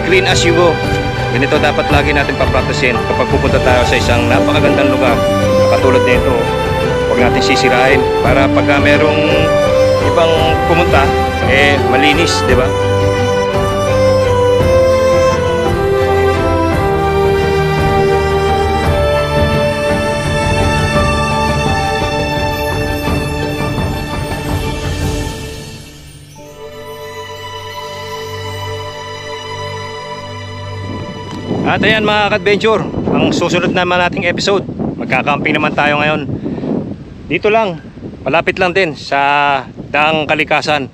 clean as you go. Ganito dapat lagi natin papracticein kapag pupunta tayo sa isang napakagandang lugar katulad nito. Huwag natin sisirain para pagka merong ibang pumunta, malinis, di ba? At ayan mga ka-adventure, ang susunod naman nating episode, magkakamping naman tayo ngayon. Dito lang, malapit lang din sa Daang Kalikasan.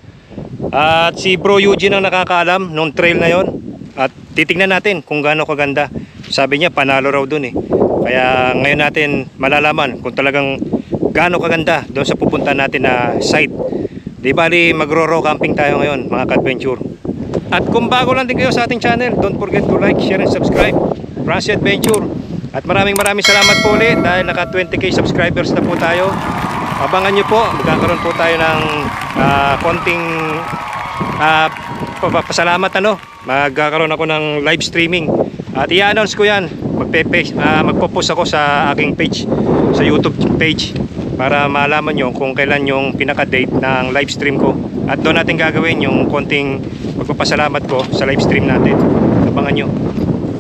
At si Bro Eugene ang nakakaalam nung trail na yon. At titignan natin kung gaano kaganda. Sabi niya panalo raw dun eh. Kaya ngayon natin malalaman kung talagang gaano kaganda doon sa pupunta natin na site. Di bali magro-row camping tayo ngayon mga ka-adventure. At kung bago lang din kayo sa ating channel, don't forget to like, share, and subscribe. Francie Adventure. At maraming salamat po ulit dahil naka 20k subscribers na po tayo. Abangan nyo po, magkakaroon po tayo ng konting pasalamat magkakaroon ako ng live streaming. At i-announce ko yan. Magpo-post ako sa aking page, sa YouTube page, para malaman nyo kung kailan yung pinaka-date ng live stream ko. At doon natin gagawin yung konting magpapasalamat ko sa live stream natin. Abangan nyo.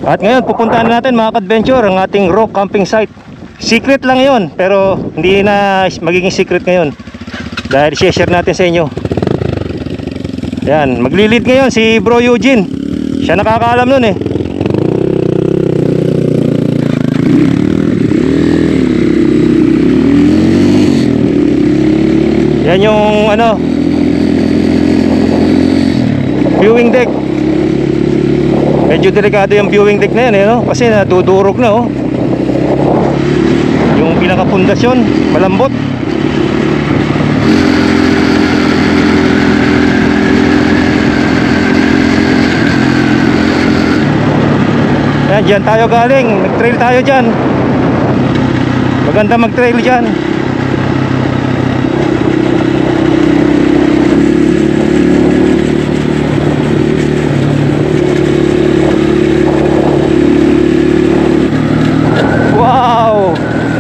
At ngayon pupuntahan natin mga ka-adventure ang ating rock camping site. Secret lang yon, pero hindi na magiging secret ngayon dahil share natin sa inyo. Yan, maglilid ngayon si Bro Eugene. Siya nakakaalam nun eh. Yan yung viewing deck. Medyo delikado yung viewing deck na yan kasi nadudurog na yung pinakapundasyon malambot. Yan, dyan tayo galing. Nag-trail tayo dyan. Maganda mag-trail dyan.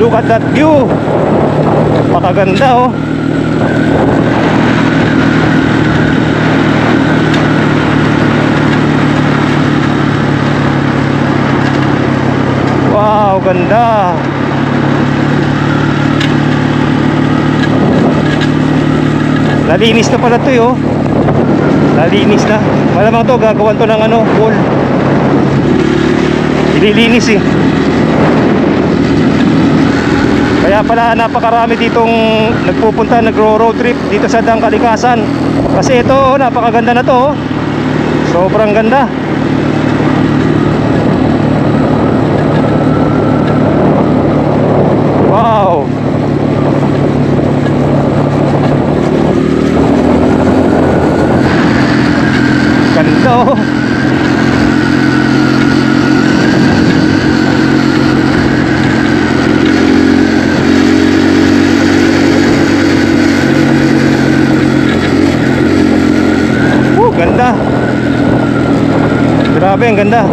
Look at that view. Napakaganda Wow, ganda. Nalinis na pala ito Nalinis na. Malamang to gagawan to ng wall. Ililinis Kaya pala napakarami ditong nagpupunta, nagro-road trip dito sa Daang Kalikasan. Kasi ito, napakaganda na to. Sobrang ganda. Wow. Ganda Ganda. Grabe, ang ganda.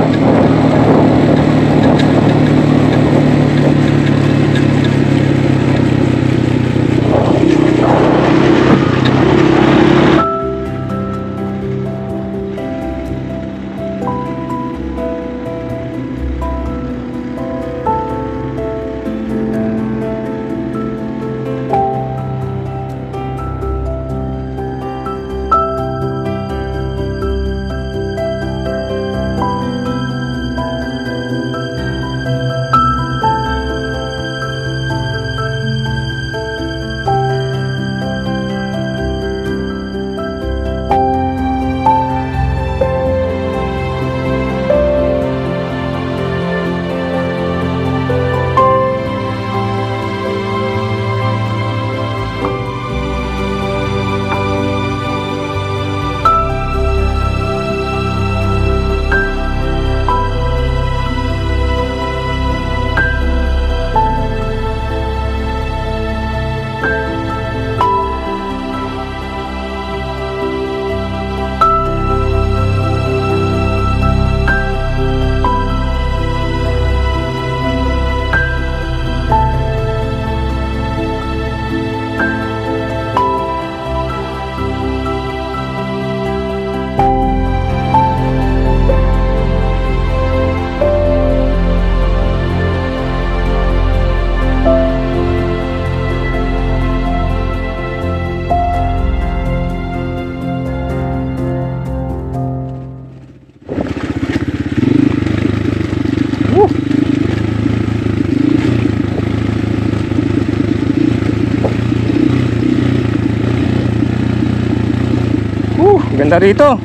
Ganda rito.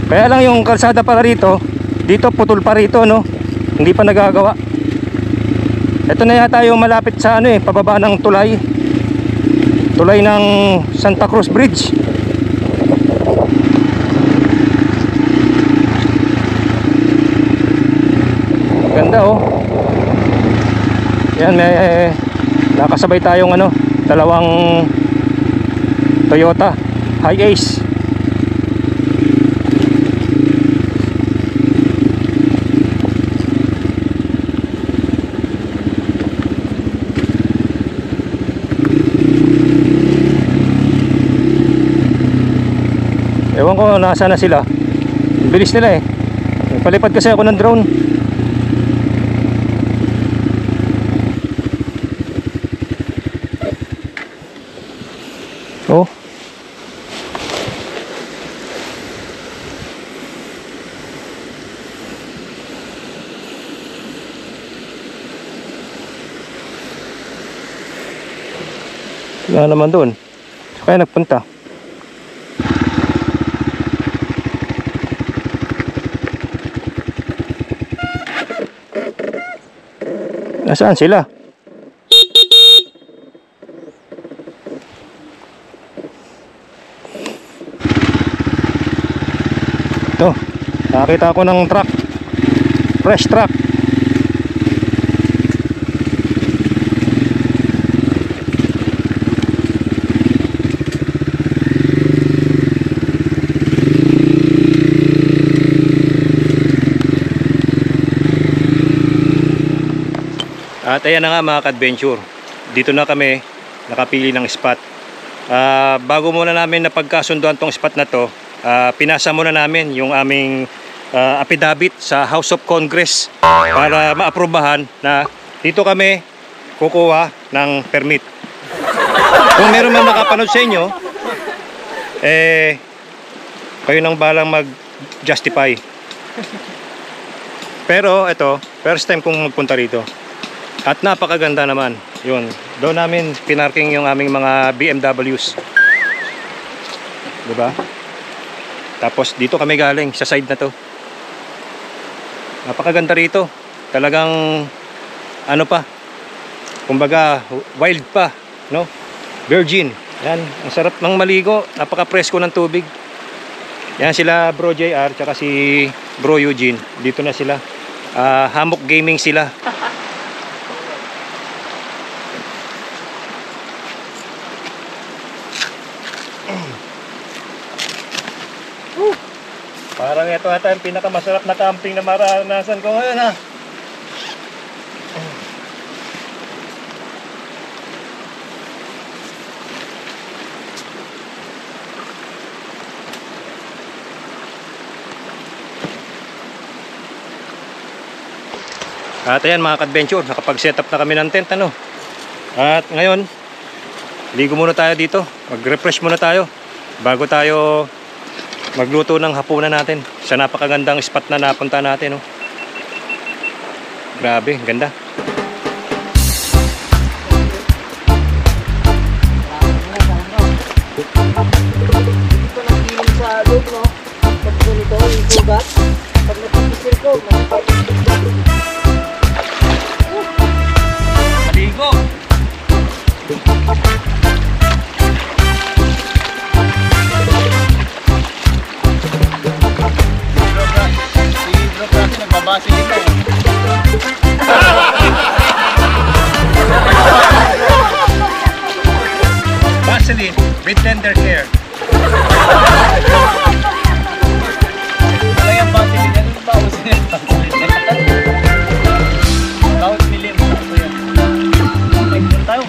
Kaya lang yung kalsada para rito, dito putol pa rito, no? Hindi pa nagagawa. Ito na yata yung malapit sa ano pababa ng tulay. Tulay ng Santa Cruz Bridge. Ganda oh. Yan, may nakasabay tayong ano, dalawang Toyota Hi-Ace. Ewan ko nasa na sila. Bilis nila Palipad kasi ako ng drone. Oh. Wala naman doon. Kaya nagpunta. Nasaan sila? Ito, nakita ko ng truck. Fresh truck. At ayan na nga mga ka-adventure, dito na kami nakapili ng spot. Bago muna namin napagkasunduan tong spot na to, pinasa muna namin yung aming affidavit sa House of Congress para maaprubahan na dito kami kukuha ng permit. Kung meron man nakapanood sa inyo, kayo nang balang mag-justify. Pero ito, first time kong magpunta rito. At napakaganda naman. Yun. Doon namin pinarking yung aming mga BMWs. Diba? Tapos dito kami galing sa side na to. Napakaganda rito. Talagang ano pa? Kumbaga wild pa, no? Virgin. Yan, ang sarap ng maligo. Napaka-presko ng tubig. Yan sila Bro JR tsaka si Bro Eugene. Dito na sila. Hammock gaming sila. Parang ito ata yung pinakamasarap na camping na maranasan ko ngayon ha. At ayan mga ka-adventure, nakapag-set up na kami ng tent ano. At ngayon, ligo muna tayo dito. Mag-refresh muna tayo bago tayo magluto ng hapunan natin sa napakagandang spot na napunta natin, oh. Grabe, ganda. Dito nang feeling sa loob, no? Pag ganito, yung sugat, pag napipisir ko, Maligo! nagbabase dito. Vaseline with tender care. Wala yung Vaseline. Ano ba Vaseline? Bawat milim. Ay, doon tayo.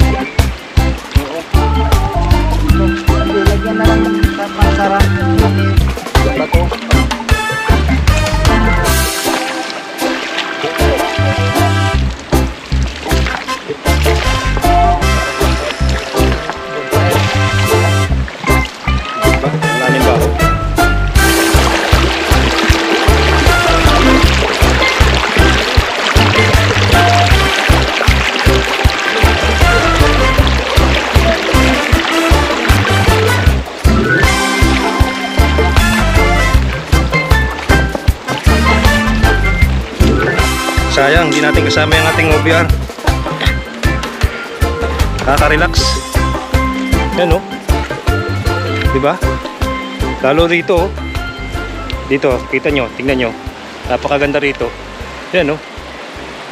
Lagyan na lang ng pansarang bato. Sayang, hindi natin kasama yung ating OBR. Nakaka-relax. Yan oh. Diba? Lalo dito oh. Dito, kita nyo, tingnan nyo. Napakaganda rito. Yan oh.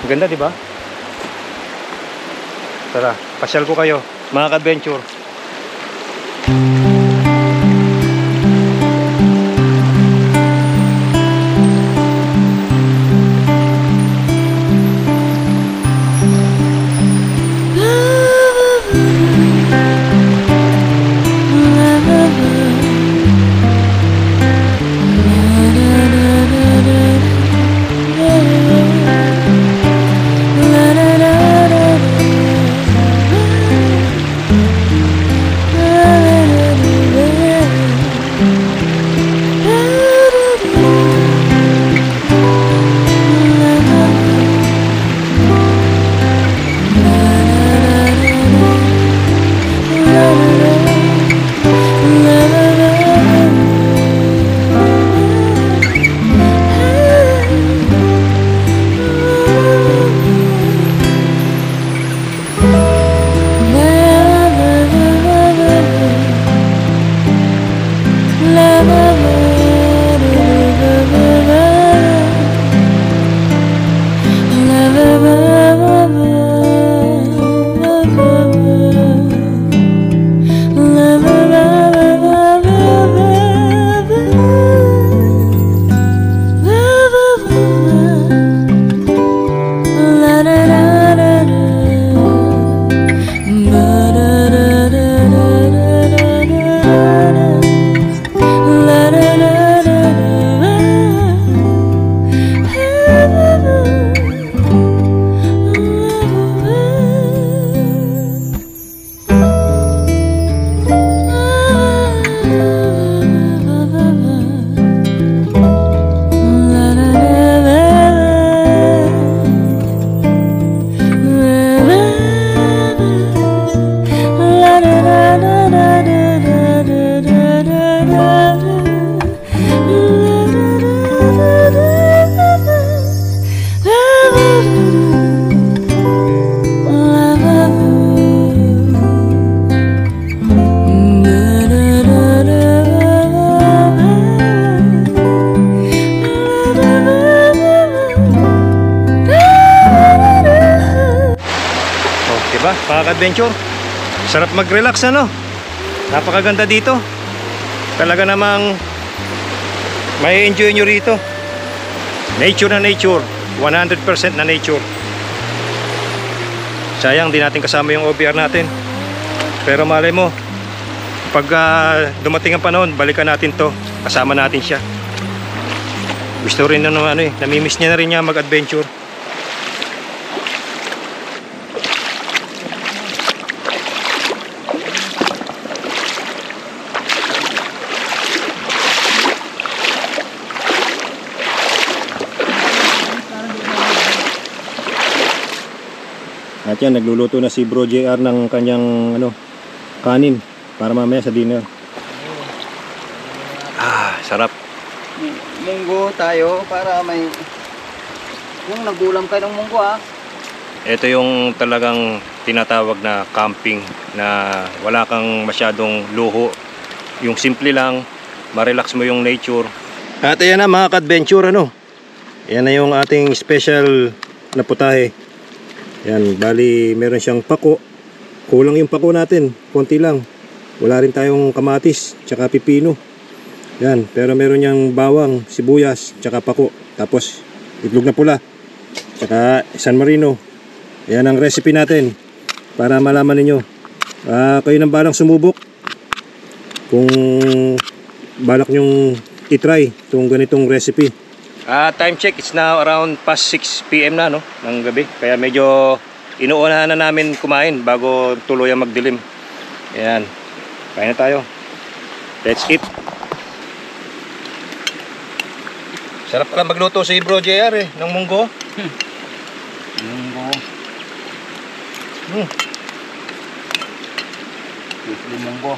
Ang ganda diba? Tara, pasyal ko kayo, mga ka-adventure. Diba, mga ka-adventure? Sarap mag-relax ano? Napakaganda dito. Talaga namang may enjoy nyo rito. Nature na nature. 100% na nature. Sayang, di natin kasama yung OBR natin. Pero malay mo, pag dumating ang panahon, balikan natin to. Kasama natin siya. Gusto rin na ano eh, namimiss niya na rin niya mag-adventure. At yan, nagluluto na si Bro JR ng kanyang kanin para mamaya sa dinner. Sarap. Munggo tayo para may yung nagulam kayo ng munggo Ito yung talagang tinatawag na camping na wala kang masyadong luho. Yung simple lang, ma-relax mo yung nature. At ayan na mga ka-adventure Yan na yung ating special na putahe. Yan, bali meron siyang pako. Kulang yung pako natin, konti lang. Wala rin tayong kamatis, tsaka pipino. Yan, pero meron niyang bawang, sibuyas, tsaka pako. Tapos itlog na pula, tsaka San Marino. Yan ang recipe natin para malaman ninyo. Kayo nang balang sumubok kung balak nyong itry itong ganitong recipe. Time check, it's now around past 6 PM na ng gabi. Kaya medyo inuunahan na namin kumain bago tuluyang magdilim. Ayan, kain na tayo. Let's eat. Sarap pala magluto si Bro JR ng munggo. Munggo. Munggo.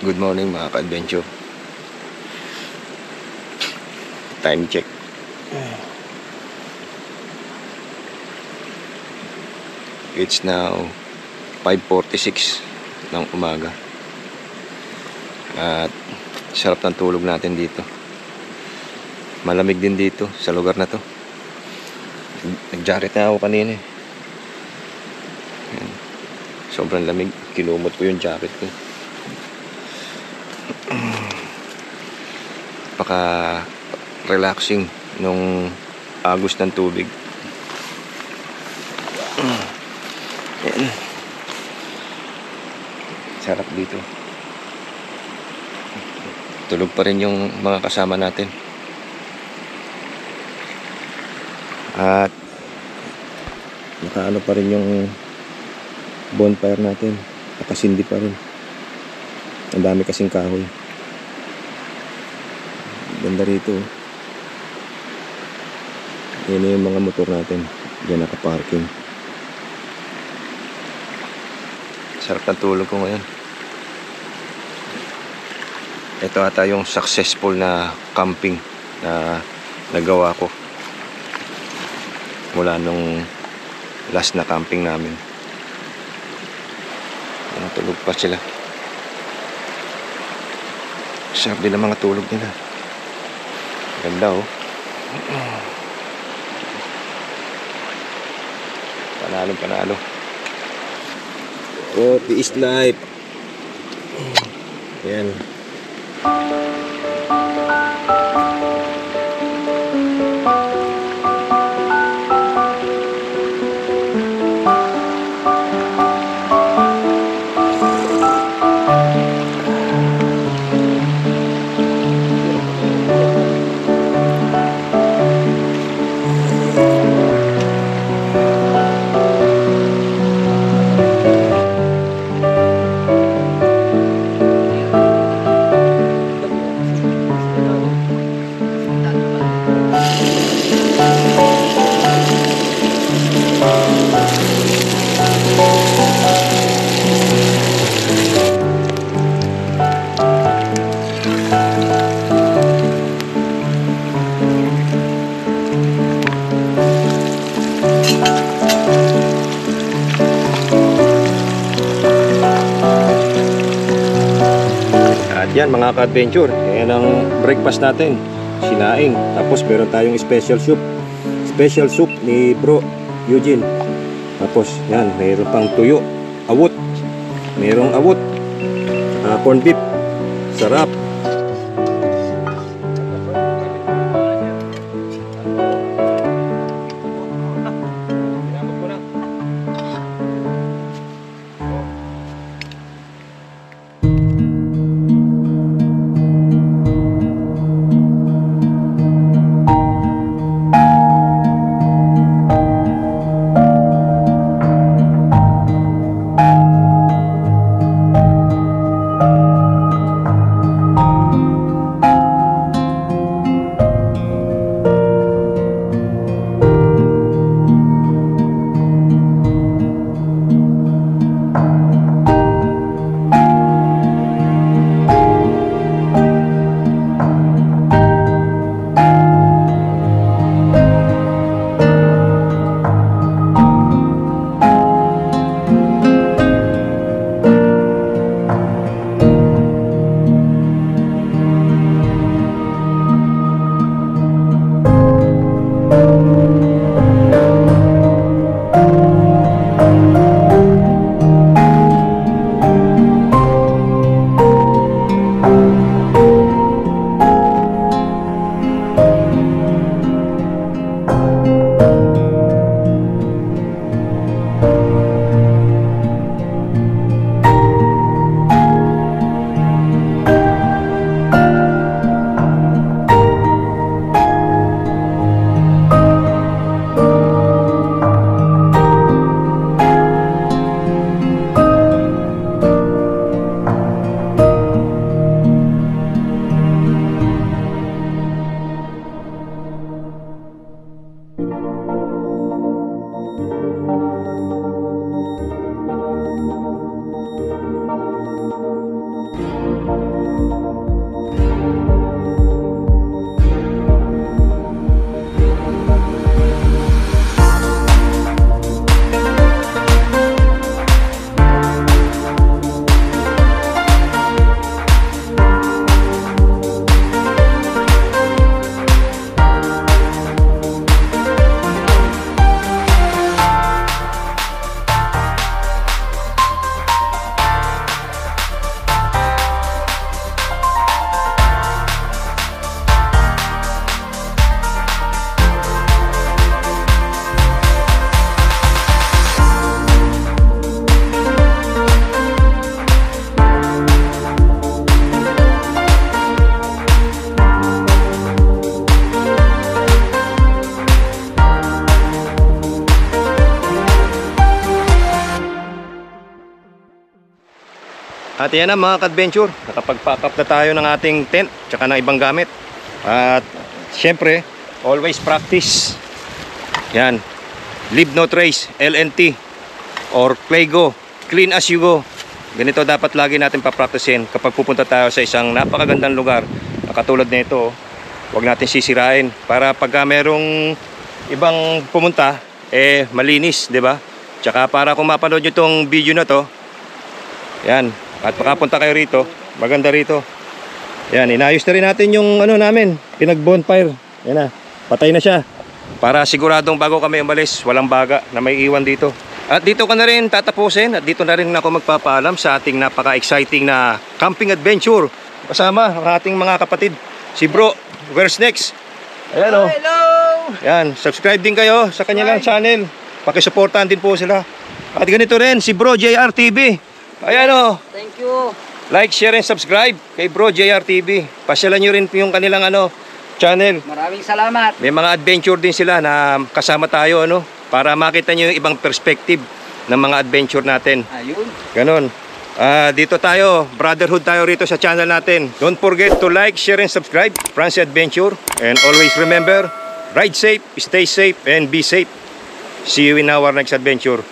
Good morning mga ka-adventure. Time check. It's now 5:46 ng umaga. At sarap ng tulog natin dito. Malamig din dito sa lugar na to. Nag-jacket na ako kanina eh. Ayan. Sobrang lamig. Kinumot ko yung jacket ko. Napaka-relaxing nung agos ng tubig. Ayan. Sarap dito. Tulog pa rin yung mga kasama natin. At nakaano pa rin yung bonfire natin. Nakasindi pa rin. Ang dami kasing kahoy. Ganda rito. Yan yung mga motor natin. Diyan nakaparking. Sarap ng tulog ko ngayon. Ito ata yung successful na camping na nagawa ko mula nung last na camping namin. Tulog pa sila. Sarap din ang mga tulog nila. Ganda oh. Panalo. Oh, peace life. Ayan. Yan mga ka-adventure, yan ang breakfast natin, sinaing. Tapos meron tayong special soup ni Bro Eugene. Tapos yan, meron pang tuyo, awot, merong awot, corn beef, sarap. At yan na mga ka-adventure, nakapag-pack up na tayo ng ating tent tsaka ng ibang gamit. At syempre, always practice. Yan, leave no trace, LNT or play go, clean as you go. Ganito dapat lagi natin papracticein kapag pupunta tayo sa isang napakagandang lugar na katulad nito. Huwag natin sisirain para pagka merong ibang pumunta, malinis, di ba? Tsaka para kung mapanood nyo itong video na to, yan, at pakapunta kayo rito, maganda rito. Yan, inayos na rin natin yung ano namin, pinag-bonfire. Yan na, patay na siya. Para siguradong bago kami umalis, walang baga na may iwan dito. At dito ka na rin tatapusin at dito na rin ako magpapaalam sa ating napaka-exciting na camping adventure. Kasama ang ating mga kapatid, si Bro, where's next? Ayan o. Hello! Yan, subscribe din kayo sa kanilang channel. Pakisuportahan din po sila. At ganito rin, si Bro JR TV. Ayan o. Thank you. Like, share, and subscribe kay Bro JR TV. Pasyalan nyo rin yung kanilang channel. Maraming salamat. May mga adventure din sila na kasama tayo para makita nyo yung ibang perspective ng mga adventure natin. Ayun. Ganon. Dito tayo, brotherhood tayo rito sa channel natin. Don't forget to like, share, and subscribe. Francie Adventure. And always remember, ride safe, stay safe, and be safe. See you in our next adventure.